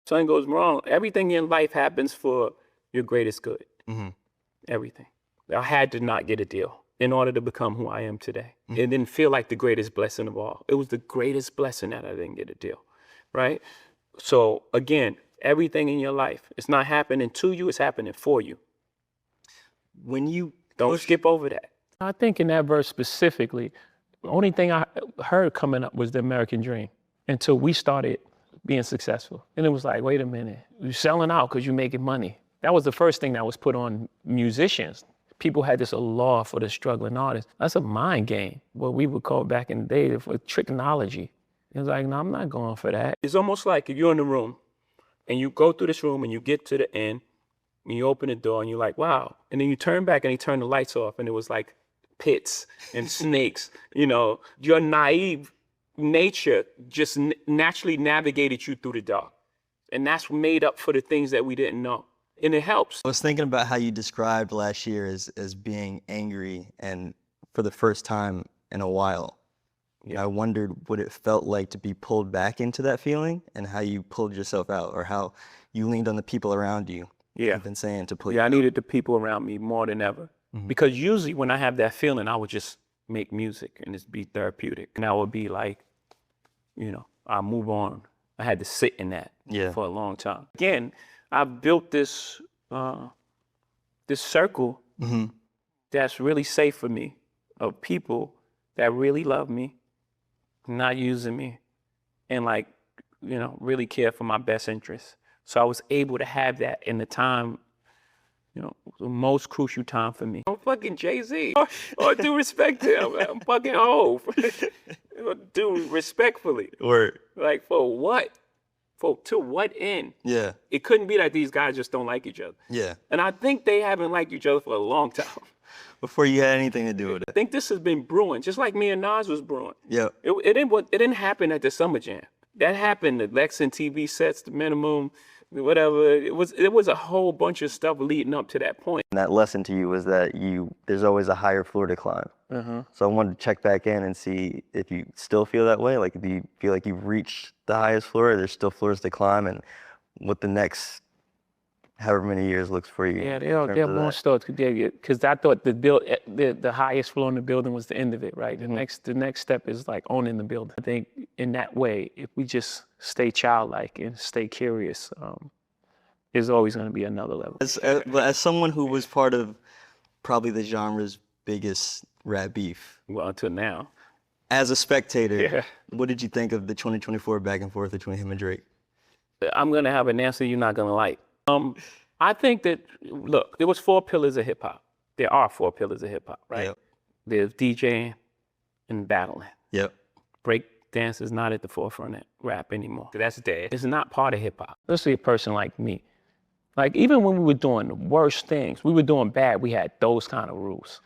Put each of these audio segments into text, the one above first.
something goes wrong, everything in life happens for your greatest good. Mm-hmm. Everything. I had to not get a deal in order to become who I am today. It didn't feel like the greatest blessing of all. It was the greatest blessing that I didn't get a deal, right? So again, everything in your life, it's not happening to you, it's happening for you. When you Don't skip over that. I think in that verse specifically, the only thing I heard coming up was the American dream until we started being successful. And it was like, wait a minute, you're selling out because you're making money. That was the first thing that was put on musicians. People had this law for the struggling artist. That's a mind game, what we would call back in the day for tricknology. It was like, no, I'm not going for that. It's almost like if you're in the room and you go through this room and you get to the end and you open the door and you're like, wow. And then you turn back and you turn the lights off and it was like pits and snakes. You know, your naive nature just naturally navigated you through the dark. And that's made up for the things that we didn't know. And it helps. I was thinking about how you described last year as being angry and for the first time in a while. Yeah. I wondered what it felt like to be pulled back into that feeling and how you pulled yourself out or how you leaned on the people around you. Yeah. You've been saying to pull you I out. needed the people around me more than ever. Because usually when I have that feeling, I would just make music and just be therapeutic. And I would be like, you know, I'll move on. I had to sit in that for a long time. Again, I built this this circle that's really safe for me, of people that really love me, not using me, and like, you know, really care for my best interests. So I was able to have that in the time, you know, the most crucial time for me. I'm fucking Jay-Z. Or due respect to him. I'm fucking Hov. Do respectfully. Or like for what? To what end? Yeah. It couldn't be that these guys just don't like each other. Yeah. And I think they haven't liked each other for a long time. Before you had anything to do with it. I think this has been brewing, just like me and Nas was brewing. Yeah. It didn't happen at the Summer Jam. That happened, the Lexington TV sets, the minimum, whatever. It was a whole bunch of stuff leading up to that point. And that lesson to you was that there's always a higher floor to climb. So I wanted to check back in and see if you still feel that way. Like, do you feel like you've reached the highest floor, or there's still floors to climb, and what the next however many years looks for you? Yeah, they're more stoked because I thought the highest floor in the building was the end of it, right? The next step is like owning the building. I think in that way, if we just stay childlike and stay curious, there's always going to be another level. As someone who was part of probably the genre's biggest rap beef. Well, until now. As a spectator, what did you think of the 2024 back and forth between him and Drake? I'm going to have an answer you're not going to like. I think that, look, there was 4 pillars of hip hop. There are 4 pillars of hip hop, right? Yep. There's DJing and battling. Yep. Break dance is not at the forefront of rap anymore. That's dead. It's not part of hip hop. Especially a person like me. Like, even when we were doing the worst things, we were doing bad, we had those kind of rules.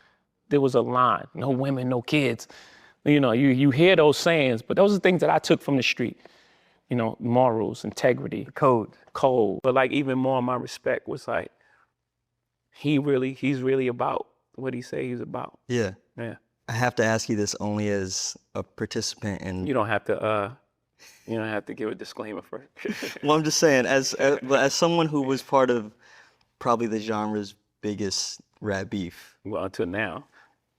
There was a line, no women, no kids. You know, you hear those sayings, but those are things that I took from the street. You know, morals, integrity, code. But like even more of my respect was like, he's really about what he say he's about. Yeah. Yeah. I have to ask you this only as a participant in. You don't have to give a disclaimer first. Well, I'm just saying, as someone who was part of probably the genre's biggest rap beef. Well, until now.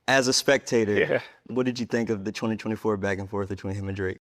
As a spectator, what did you think of the 2024 back and forth between him and Drake?